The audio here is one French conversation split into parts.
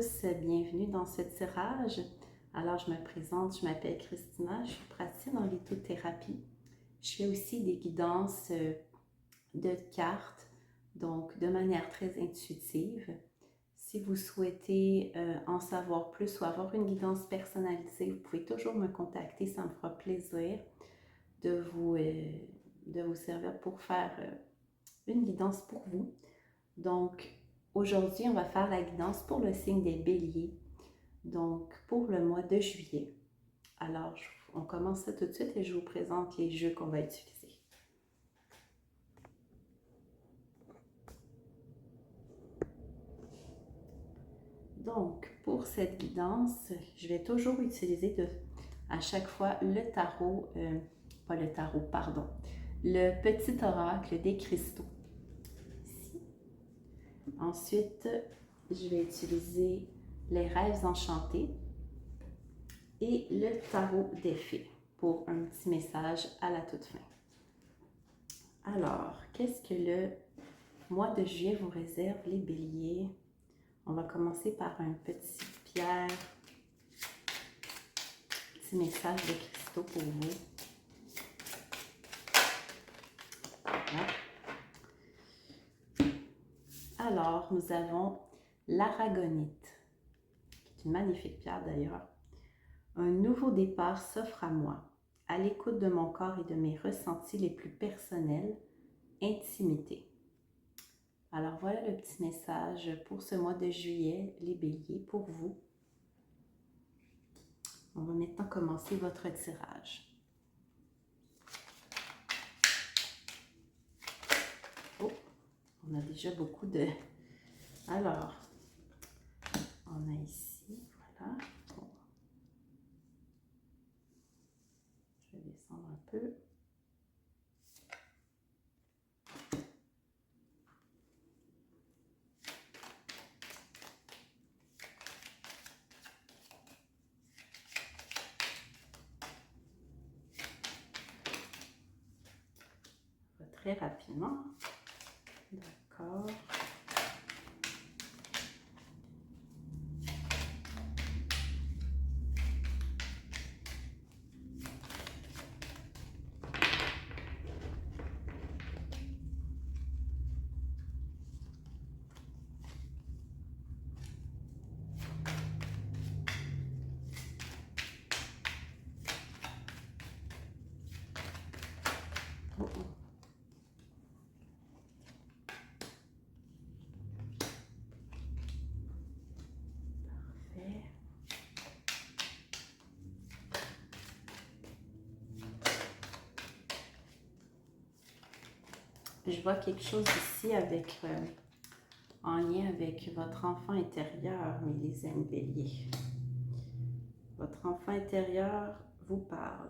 tous, bienvenue dans ce tirage. Alors, je me présente, je m'appelle Christina, je suis praticienne en lithothérapie. Je fais aussi des guidances de cartes, donc de manière très intuitive. Si vous souhaitez en savoir plus ou avoir une guidance personnalisée, vous pouvez toujours me contacter, ça me fera plaisir de vous servir pour faire une guidance pour vous. Donc, aujourd'hui, on va faire la guidance pour le signe des béliers, donc pour le mois de juillet. Alors, on commence ça tout de suite et je vous présente les jeux qu'on va utiliser. Donc, pour cette guidance, je vais toujours utiliser à chaque fois le tarot, pas le tarot, pardon, le petit oracle des cristaux. Ici. Ensuite, je vais utiliser les rêves enchantés et le tarot des fées pour un petit message à la toute fin. Alors, qu'est-ce que le mois de juillet vous réserve, les béliers? On va commencer par un petit pierre, petit message de cristaux pour vous. Voilà. Alors, nous avons l'aragonite, qui est une magnifique pierre d'ailleurs. Un nouveau départ s'offre à moi, à l'écoute de mon corps et de mes ressentis les plus personnels, intimité. Alors voilà le petit message pour ce mois de juillet, les béliers, pour vous. On va maintenant commencer votre tirage. Oh, on a déjà beaucoup de... Alors, on a ici, voilà. Bon. Je vais descendre un peu. Très rapidement. D'accord. Je vois quelque chose ici avec, en lien avec votre enfant intérieur, mes les amis béliers. Votre enfant intérieur vous parle.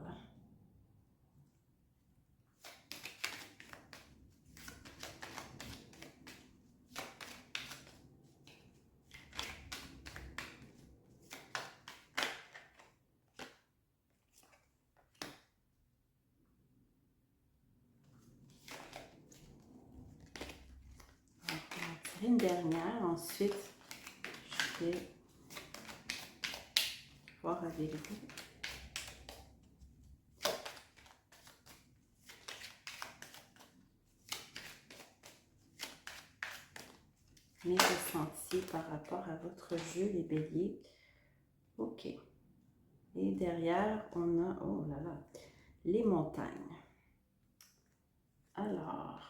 Une dernière, ensuite je vais voir avec vous. Mes ressentis par rapport à votre jeu, les béliers. Ok. Et derrière, on a, oh là là, les montagnes. Alors,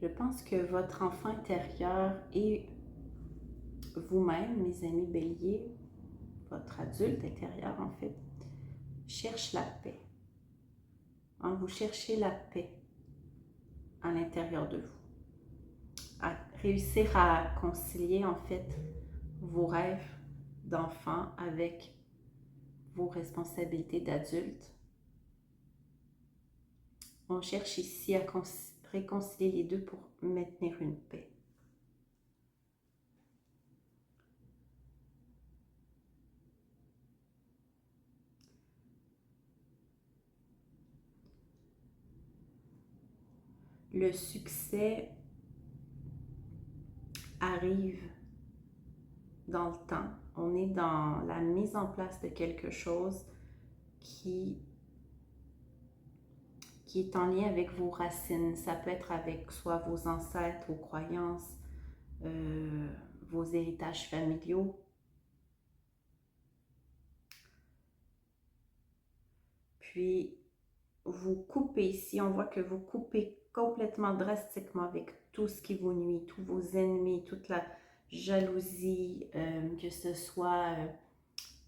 je pense que votre enfant intérieur et vous-même, mes amis béliers, votre adulte intérieur en fait, cherche la paix. Vous cherchez la paix à l'intérieur de vous. À réussir à concilier en fait vos rêves d'enfant avec vos responsabilités d'adulte. On cherche ici à réconcilier les deux pour maintenir une paix. Le succès arrive dans le temps. On est dans la mise en place de quelque chose qui est en lien avec vos racines. Ça peut être avec soit vos ancêtres, vos croyances, vos héritages familiaux. Puis, vous coupez ici, on voit que vous coupez complètement drastiquement avec tout ce qui vous nuit, tous vos ennemis, toute la jalousie, que ce soit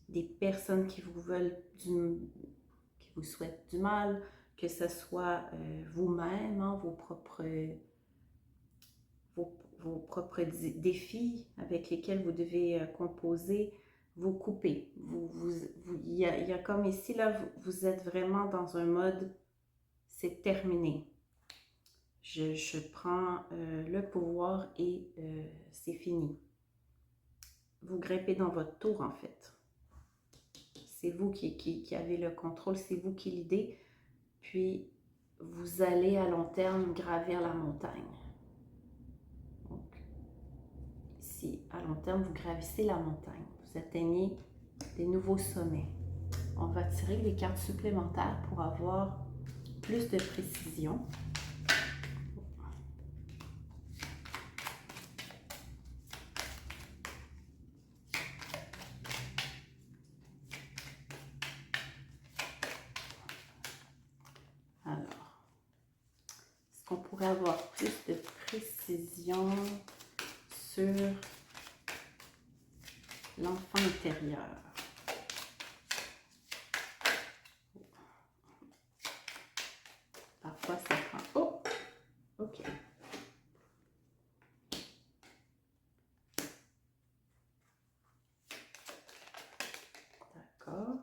des personnes qui vous veulent qui vous souhaitent du mal, que ce soit vous-même, hein, vos propres défis avec lesquels vous devez composer, vous coupez. Il y a comme ici, là, vous êtes vraiment dans un mode, c'est terminé. Je prends le pouvoir et c'est fini. Vous grimpez dans votre tour, en fait. C'est vous qui avez le contrôle, c'est vous qui l'idée. Puis, vous allez à long terme gravir la montagne. Donc, ici, à long terme, vous gravissez la montagne. Vous atteignez des nouveaux sommets. On va tirer des cartes supplémentaires pour avoir plus de précision. Alors, est-ce qu'on pourrait avoir plus de précision sur l'enfant intérieur? Parfois, ça prend... Oh! OK. D'accord.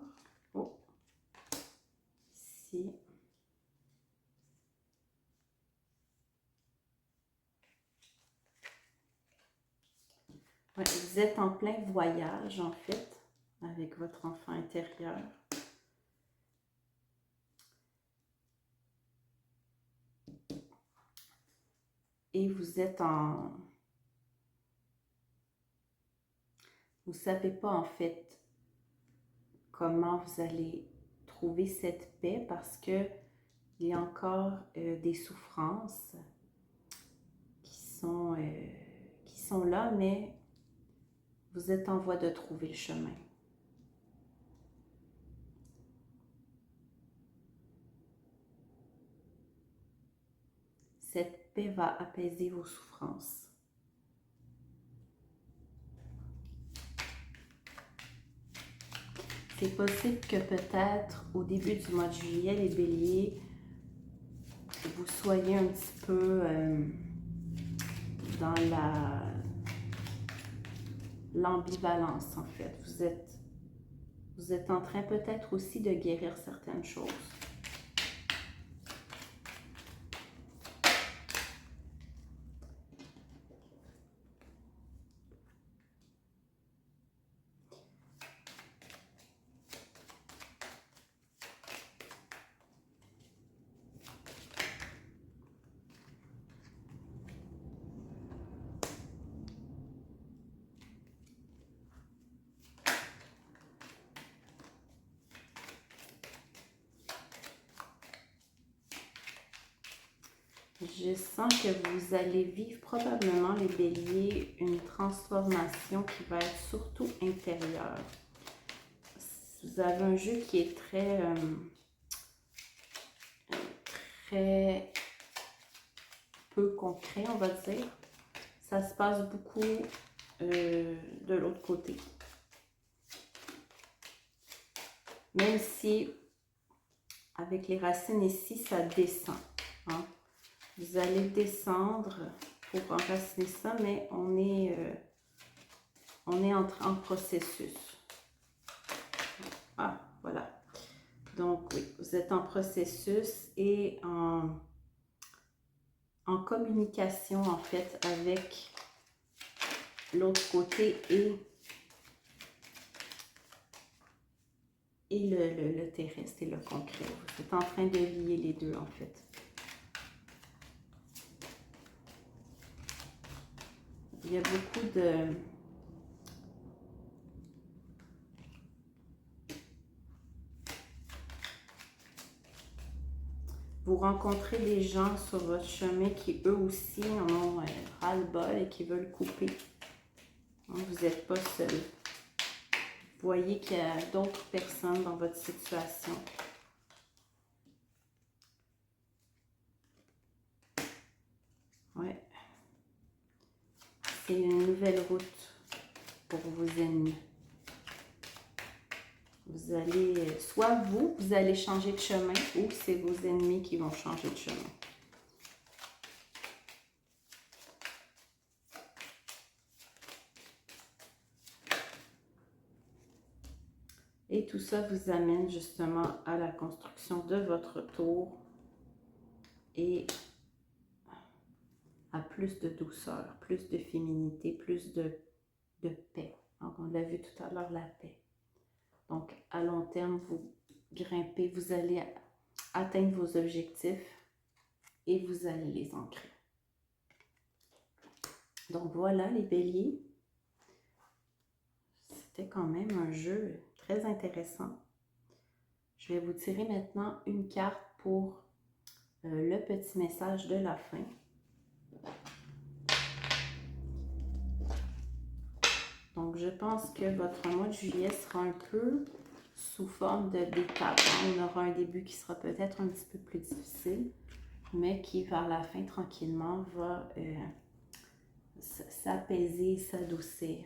Oh! Ici. Ouais, vous êtes en plein voyage, en fait, avec votre enfant intérieur. Et vous êtes en... Vous ne savez pas, en fait, comment vous allez trouver cette paix parce que il y a encore des souffrances qui sont là, mais vous êtes en voie de trouver le chemin. Cette paix va apaiser vos souffrances. C'est possible que peut-être au début du mois de juillet, les béliers, vous soyez un petit peu dans l'ambivalence en fait. Vous êtes en train peut-être aussi de guérir certaines choses. Je sens que vous allez vivre probablement, les béliers, une transformation qui va être surtout intérieure. Vous avez un jeu qui est très peu concret, on va dire. Ça se passe beaucoup de l'autre côté. Même si, avec les racines ici, ça descend. Hein? Vous allez descendre pour enraciner ça, mais on est en processus. Ah, voilà. Donc, oui, vous êtes en processus et en communication, en fait, avec l'autre côté et le terrestre et le concret. Vous êtes en train de lier les deux, en fait. Il y a beaucoup de... Vous rencontrez des gens sur votre chemin qui, eux aussi, en ont ras-le-bol et qui veulent couper. Donc, vous n'êtes pas seul. Vous voyez qu'il y a d'autres personnes dans votre situation. Ouais. C'est une nouvelle route pour vos ennemis. Vous allez, soit vous allez changer de chemin, ou c'est vos ennemis qui vont changer de chemin. Et tout ça vous amène justement à la construction de votre tour et à plus de douceur, plus de féminité, plus de paix. Donc, on l'a vu tout à l'heure, la paix. Donc, à long terme, vous grimpez, vous allez atteindre vos objectifs et vous allez les ancrer. Donc, voilà les béliers. C'était quand même un jeu très intéressant. Je vais vous tirer maintenant une carte pour le petit message de la fin. Donc, je pense que votre mois de juillet sera un peu sous forme d'étape. On aura un début qui sera peut-être un petit peu plus difficile, mais qui, vers la fin, tranquillement, va s'apaiser, s'adoucir.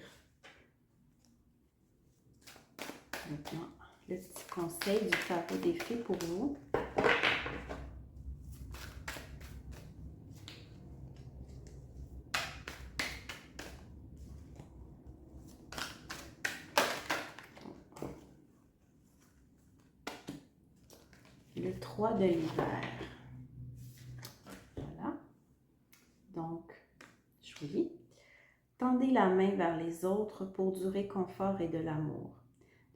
Maintenant, le petit conseil du tarot des fées pour vous. Le 3 de l'hiver. Voilà. Donc, je vous lis. Tendez la main vers les autres pour du réconfort et de l'amour.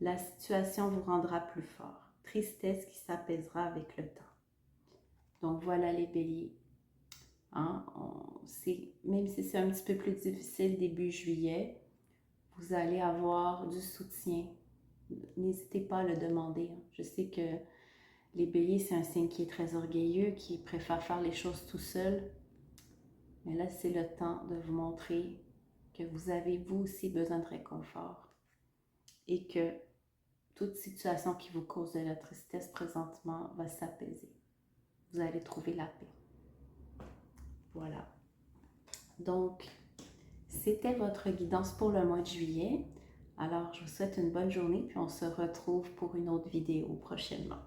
La situation vous rendra plus fort. Tristesse qui s'apaisera avec le temps. Donc, voilà les béliers. Hein? Même si c'est un petit peu plus difficile début juillet, vous allez avoir du soutien. N'hésitez pas à le demander. Hein. Je sais que les béliers, c'est un signe qui est très orgueilleux, qui préfère faire les choses tout seul. Mais là, c'est le temps de vous montrer que vous avez, vous aussi, besoin de réconfort. Et que toute situation qui vous cause de la tristesse présentement va s'apaiser. Vous allez trouver la paix. Voilà. Donc, c'était votre guidance pour le mois de juillet. Alors, je vous souhaite une bonne journée, puis on se retrouve pour une autre vidéo prochainement.